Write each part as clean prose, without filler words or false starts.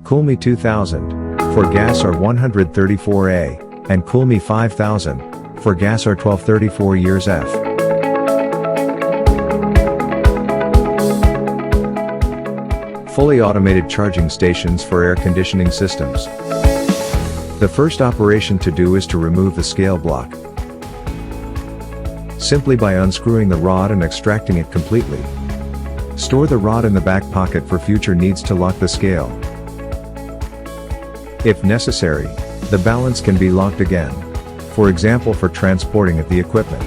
Cool Me 2000, for gas R134A, and Cool Me 5000, for gas R1234 years F. Fully automated charging stations for air conditioning systems. The first operation to do is to remove the scale block. Simply by unscrewing the rod and extracting it completely. Store the rod in the back pocket for future needs to lock the scale. If necessary, the balance can be locked again, for example for transporting of the equipment.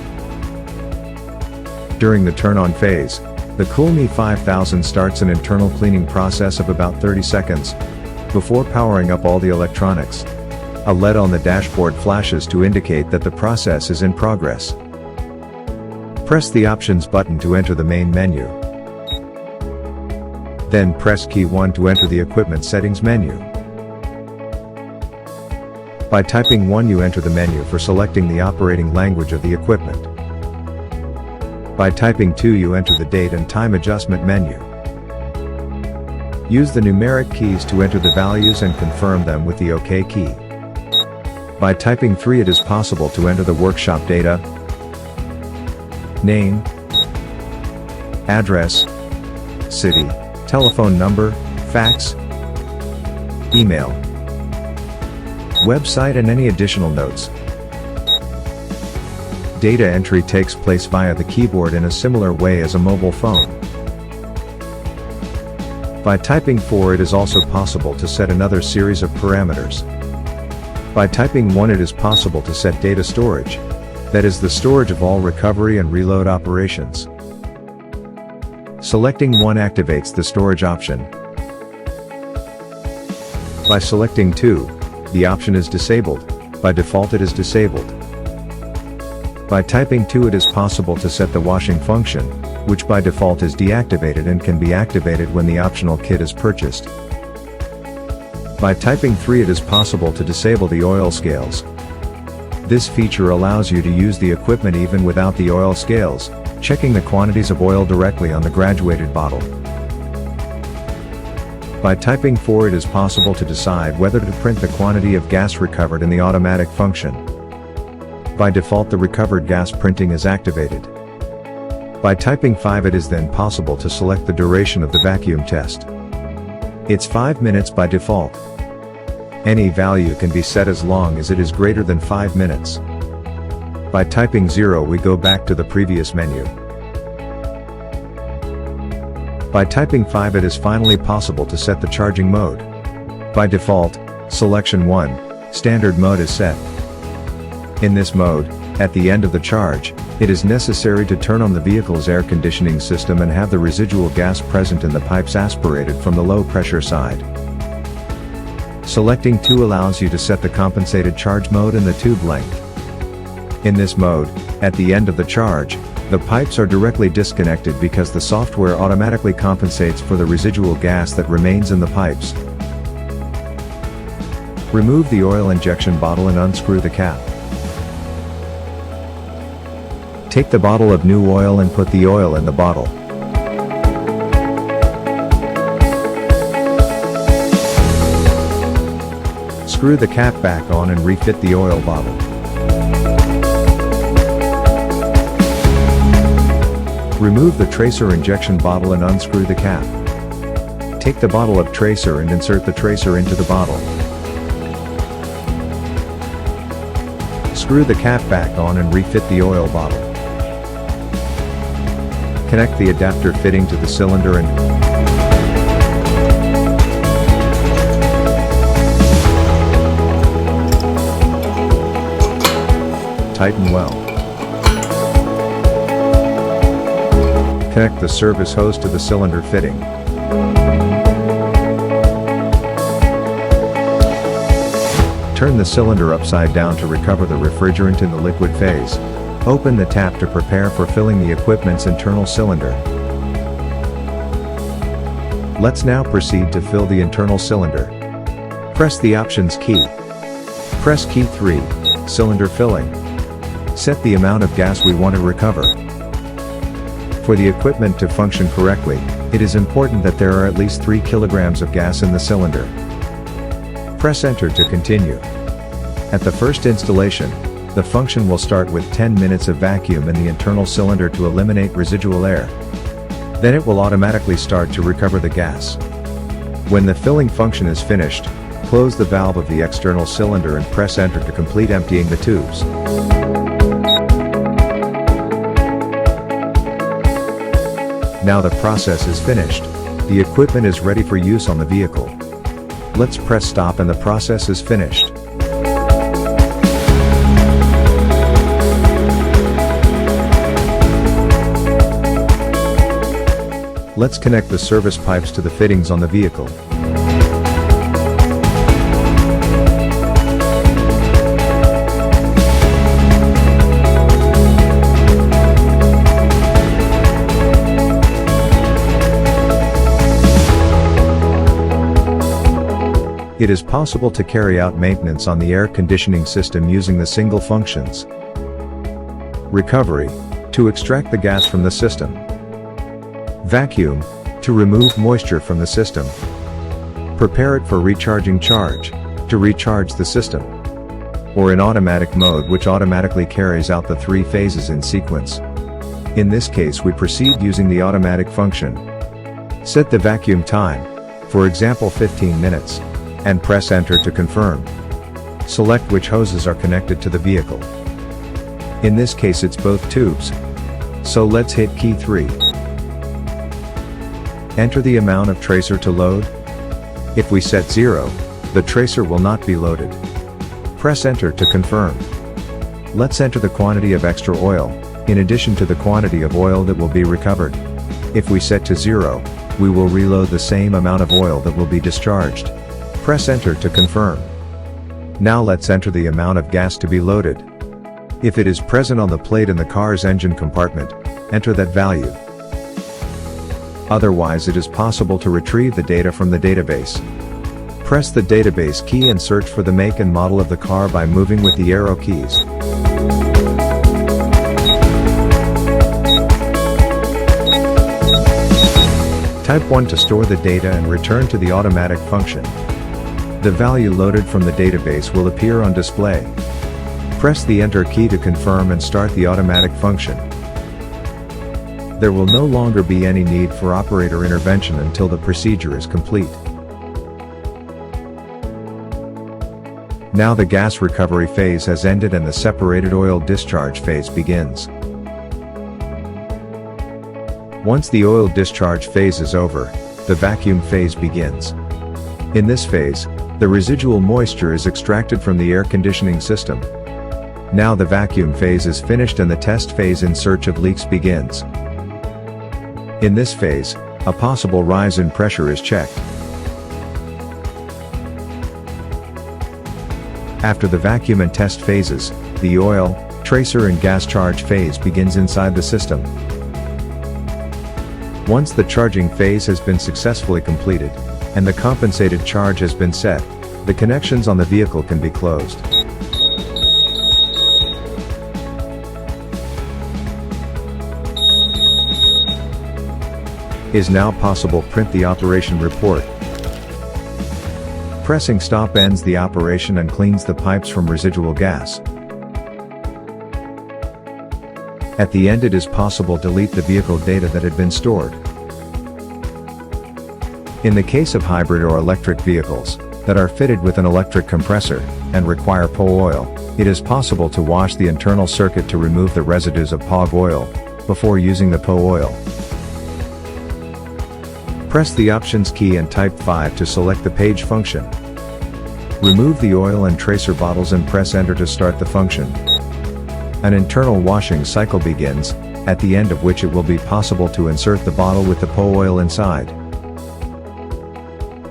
During the turn-on phase, the Cool Me 5000 starts an internal cleaning process of about 30 seconds, before powering up all the electronics. A LED on the dashboard flashes to indicate that the process is in progress. Press the Options button to enter the main menu. Then press key 1 to enter the equipment settings menu. By typing 1 you enter the menu for selecting the operating language of the equipment. By typing 2 you enter the date and time adjustment menu. Use the numeric keys to enter the values and confirm them with the OK key. By typing 3 it is possible to enter the workshop data, name, address, city, telephone number, fax, email, website and any additional notes. Data entry takes place via the keyboard in a similar way as a mobile phone. By typing 4 it is also possible to set another series of parameters. By typing 1 it is possible to set data storage, that is the storage of all recovery and reload operations. Selecting 1 activates the storage option. By selecting 2, the option is disabled, by default it is disabled. By typing 2 it is possible to set the washing function, which by default is deactivated and can be activated when the optional kit is purchased. By typing 3 it is possible to disable the oil scales. This feature allows you to use the equipment even without the oil scales, checking the quantities of oil directly on the graduated bottle. By typing 4 it is possible to decide whether to print the quantity of gas recovered in the automatic function. By default the recovered gas printing is activated. By typing 5 it is then possible to select the duration of the vacuum test. It's 5 minutes by default. Any value can be set as long as it is greater than 5 minutes. By typing 0 we go back to the previous menu. By typing 5 it is finally possible to set the charging mode. By default, selection 1, standard mode is set. In this mode, at the end of the charge, it is necessary to turn on the vehicle's air conditioning system and have the residual gas present in the pipes aspirated from the low pressure side. Selecting 2 allows you to set the compensated charge mode and the tube length. In this mode, at the end of the charge, the pipes are directly disconnected because the software automatically compensates for the residual gas that remains in the pipes. Remove the oil injection bottle and unscrew the cap. Take the bottle of new oil and put the oil in the bottle. Screw the cap back on and refit the oil bottle. Remove the tracer injection bottle and unscrew the cap. Take the bottle of tracer and insert the tracer into the bottle. Screw the cap back on and refit the oil bottle. Connect the adapter fitting to the cylinder and tighten well. Connect the service hose to the cylinder fitting. Turn the cylinder upside down to recover the refrigerant in the liquid phase. Open the tap to prepare for filling the equipment's internal cylinder. Let's now proceed to fill the internal cylinder. Press the Options key. Press key 3, cylinder filling. Set the amount of gas we want to recover. For the equipment to function correctly, it is important that there are at least 3 kilograms of gas in the cylinder. Press Enter to continue. At the first installation, the function will start with 10 minutes of vacuum in the internal cylinder to eliminate residual air. Then it will automatically start to recover the gas. When the filling function is finished, close the valve of the external cylinder and press Enter to complete emptying the tubes. Now the process is finished. The equipment is ready for use on the vehicle. Let's press stop and the process is finished. Let's connect the service pipes to the fittings on the vehicle. It is possible to carry out maintenance on the air conditioning system using the single functions. Recovery, to extract the gas from the system. Vacuum, to remove moisture from the system. Prepare it for recharging charge, to recharge the system. Or in automatic mode, which automatically carries out the 3 phases in sequence. In this case we proceed using the automatic function. Set the vacuum time, for example 15 minutes, and press Enter to confirm. Select which hoses are connected to the vehicle. In this case it's both tubes. So let's hit key 3. Enter the amount of tracer to load. If we set 0, the tracer will not be loaded. Press Enter to confirm. Let's enter the quantity of extra oil, in addition to the quantity of oil that will be recovered. If we set to 0, we will reload the same amount of oil that will be discharged. Press Enter to confirm. Now let's enter the amount of gas to be loaded. If it is present on the plate in the car's engine compartment, enter that value. Otherwise it is possible to retrieve the data from the database. Press the database key and search for the make and model of the car by moving with the arrow keys. Type 1 to store the data and return to the automatic function. The value loaded from the database will appear on display. Press the Enter key to confirm and start the automatic function. There will no longer be any need for operator intervention until the procedure is complete. Now the gas recovery phase has ended and the separated oil discharge phase begins. Once the oil discharge phase is over, the vacuum phase begins. In this phase, the residual moisture is extracted from the air conditioning system. Now the vacuum phase is finished and the test phase in search of leaks begins. In this phase, a possible rise in pressure is checked. After the vacuum and test phases, the oil, tracer and gas charge phase begins inside the system. Once the charging phase has been successfully completed, and the compensated charge has been set, the connections on the vehicle can be closed. Is now possible print the operation report. Pressing stop ends the operation and cleans the pipes from residual gas. At the end it is possible to delete the vehicle data that had been stored. In the case of hybrid or electric vehicles that are fitted with an electric compressor and require PO oil, it is possible to wash the internal circuit to remove the residues of POG oil before using the PO oil. Press the Options key and type 5 to select the page function. Remove the oil and tracer bottles and press Enter to start the function. An internal washing cycle begins, at the end of which it will be possible to insert the bottle with the PO oil inside.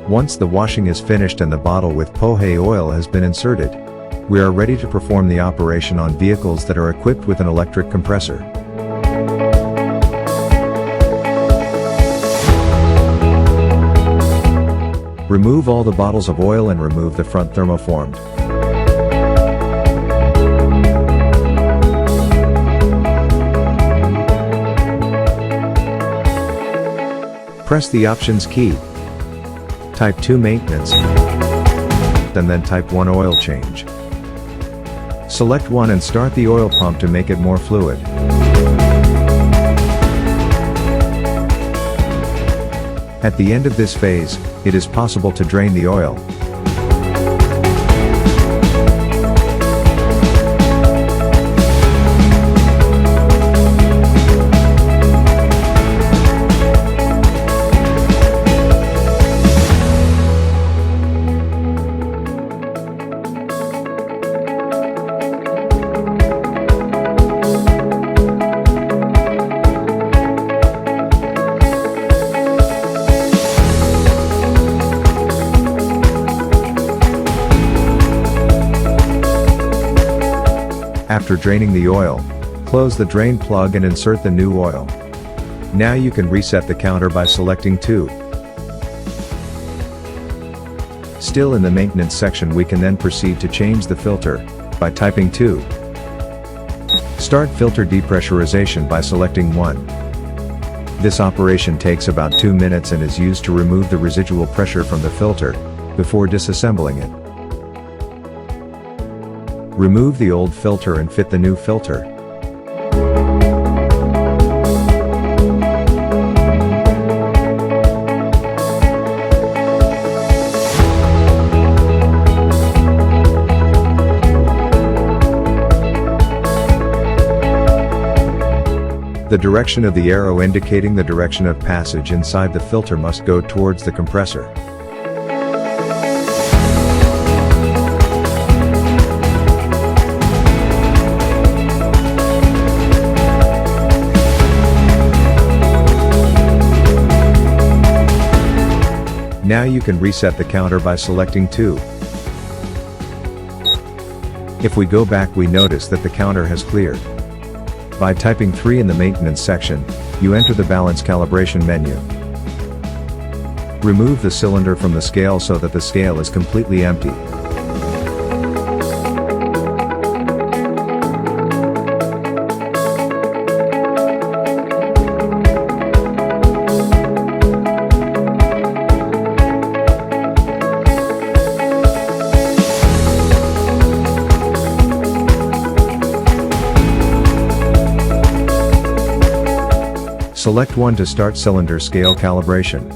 Once the washing is finished and the bottle with PO oil has been inserted, we are ready to perform the operation on vehicles that are equipped with an electric compressor. Remove all the bottles of oil and remove the front thermoformed. Press the Options key. Type 2 Maintenance. and then type 1 oil change. Select 1 and start the oil pump to make it more fluid. At the end of this phase, it is possible to drain the oil. After draining the oil, close the drain plug and insert the new oil. Now you can reset the counter by selecting 2. Still in the maintenance section, we can then proceed to change the filter by typing 2. Start filter depressurization by selecting 1. This operation takes about 2 minutes and is used to remove the residual pressure from the filter before disassembling it. Remove the old filter and fit the new filter. The direction of the arrow indicating the direction of passage inside the filter must go towards the compressor. Now you can reset the counter by selecting 2. If we go back, we notice that the counter has cleared. By typing 3 in the maintenance section, you enter the balance calibration menu. Remove the cylinder from the scale so that the scale is completely empty. Select 1 to start cylinder scale calibration.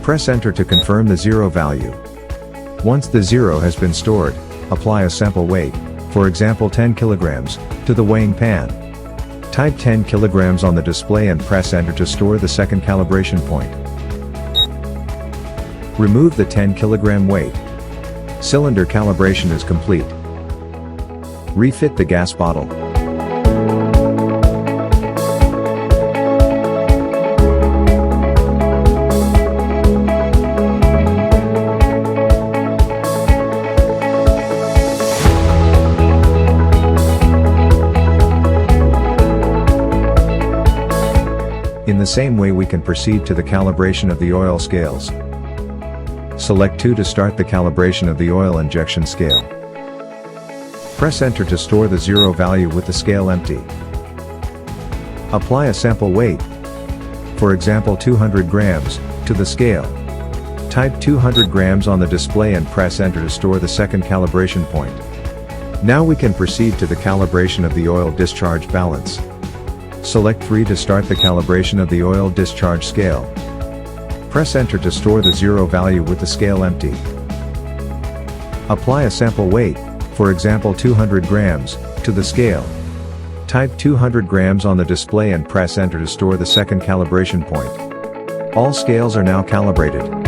Press enter to confirm the 0 value. Once the 0 has been stored, apply a sample weight, for example 10 kilograms, to the weighing pan. Type 10 kilograms on the display and press enter to store the second calibration point. Remove the 10 kilogram weight. Cylinder calibration is complete. Refit the gas bottle. In the same way, we can proceed to the calibration of the oil scales. Select 2 to start the calibration of the oil injection scale. Press enter to store the 0 value with the scale empty. Apply a sample weight, for example 200 grams, to the scale. Type 200 grams on the display and press enter to store the second calibration point. Now we can proceed to the calibration of the oil discharge balance. Select 3 to start the calibration of the oil discharge scale. Press enter to store the 0 value with the scale empty. Apply a sample weight, for example 200 grams, to the scale. Type 200 grams on the display and press enter to store the second calibration point. All scales are now calibrated.